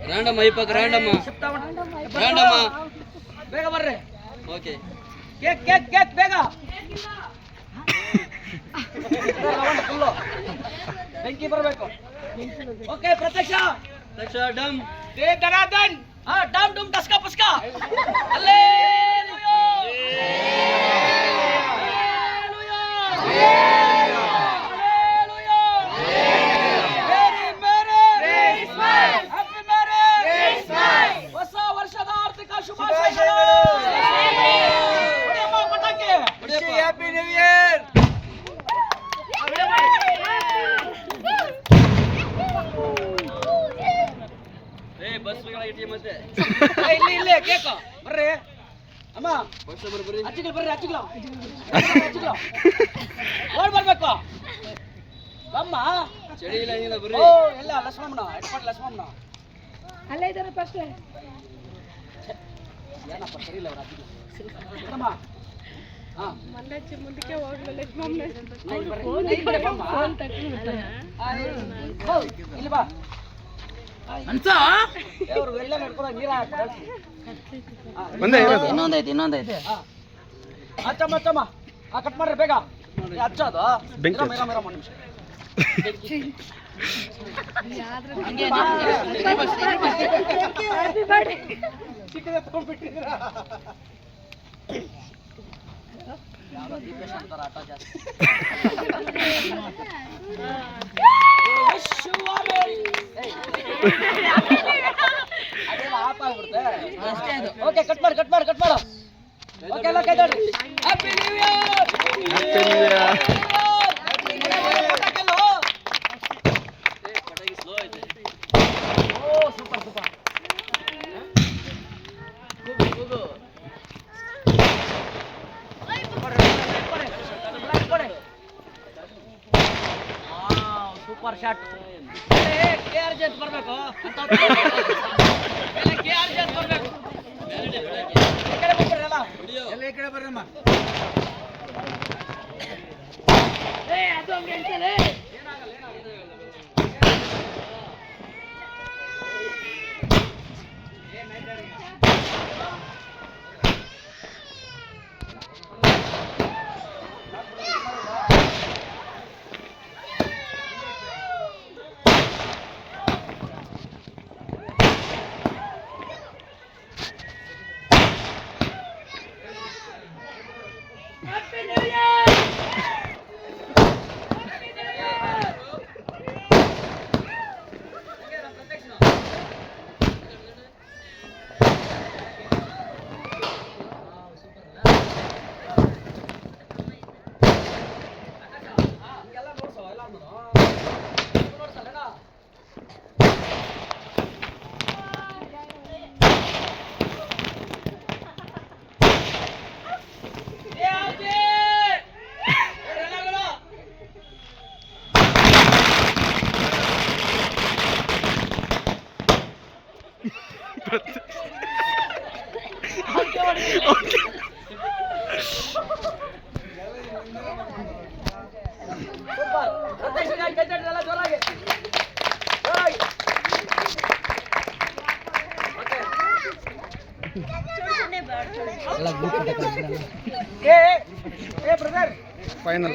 ರಾಂಡಮ್ಮ ಇಪ್ಪಕ್ಕೆ ರಾಂಡಮ್ಮ ಬೇಗ ಬರ್ರಿ. Okay cake cake cake ಬೇಗ. ಬೆಂಕಿ ಬರಬೇಕು. ಓಕೆ ಪ್ರತ್ಯಕ್ಷ ಡಮ್ ದೇ ಧನಾಧನ್. ಡಮ್ ಡುಮ್ ಟಸ್ಕ ಪಸ್ಕ. ಹಲ್ಲೆಲೂಯಾ ಹೊಸ ವರ್ಷದ ಆರ್ಥಿಕ ಶುಭಾಶಯಗಳು. ಪಟಾಕಿ ಹ್ಯಾಪಿ ನ್ಯೂ ಇಯರ್. ಬಸ್ಗಳ ಇಟ್ಟಿ ಮತ್ತೆ ಇಲ್ಲಿ ಇಲ್ಲಿ ಕೇಕು ಬರ್ರಿ ಅಮ್ಮ. ಬಸ್ ಬರ್ರಿ ಅಚ್ಚಿಗಳು ಬರ್ರಿ ಅಚ್ಚಿಗಳು ಓಡ್ ಬರ್ಬೇಕು ಅಮ್ಮ. ಚಳಿ ಇಲ್ಲ ಏನಿಲ್ಲ ಬರ್ರಿ. ಓ ಎಲ್ಲ ಲಕ್ಷ್ಮಮ್ಮನ ಎಟ್ಪಾಟ್ ಲಕ್ಷ್ಮಮ್ಮನ ಅಲ್ಲೇ ಇದ್ದಾರೆ ಫಸ್ಟ್. ಏನಪ್ಪ ಸರಿ ಇಲ್ಲ ಅವ್ರ ಅಚ್ಚಿಗಳು ಅಮ್ಮ. ಮಂಡಚ್ಚಿ ಮುಂದಕ್ಕೆ ಹೋಗ್ಲಿಲ್ಲ ಲಕ್ಷ್ಮಮ್ಮ. ಇಲ್ಲಿ ಬಾ ಅನ್ಸ ಅವ್ರು ಎಲ್ಲ ನಡ್ಕೊಂಡು ನೀರ ಇನ್ನೊಂದೈತೆ ಹಚ್ಚಮ್ಮ ಹಚ್ಚಮ್ಮ. ಕಟ್ ಮಾಡ್ರಿ ಬೇಗ. ಹಚ್ಚೋದು ನಿಮಿಷ ಚಿಕ್ಕದ ತಗೊಂಡ್ಬಿಟ್ಟಿದ್ರ. ಯಾರೋ ದೀಪೇಶ್ ಅಂತಾರ ಆಟ ಜಾಸ್ತಿ. ಅದೆಲ್ಲ ಆಫ್ ಆಗ್ಬಿಡುತ್ತೆ. ಓಕೆ ಕಟ್ ಮಾಡು ಕಟ್ ಮಾಡು ಕಟ್ ಮಾಡು. ಓಕೆ ಎಲ್ಲ ಕೈ ತಡ್ರಿ. Happy new year. ಪಟಾಕಿ ಸ್ಲೋ ಐತೆ. ಓ ಸೂಪರ್ ಸೂಪರ್. ಕೂಗು super shot. K R G ಅಂತ ಬರ್ಬೇಕು. ಕೆ ಆರ್ ಜಿ ಅಂತ ಬರ್ಬೇಕು. ಈ ಕಡೆ ಬರ್ರಿ ಎಲ್ಲ. ಎಲ್ಲ ಈ ಕಡೆ ಬರ್ರಮ್ಮ. ಅದು ಹಂಗೆ ಹೇಳ್ತಾರೆ. ಫೈನಲ್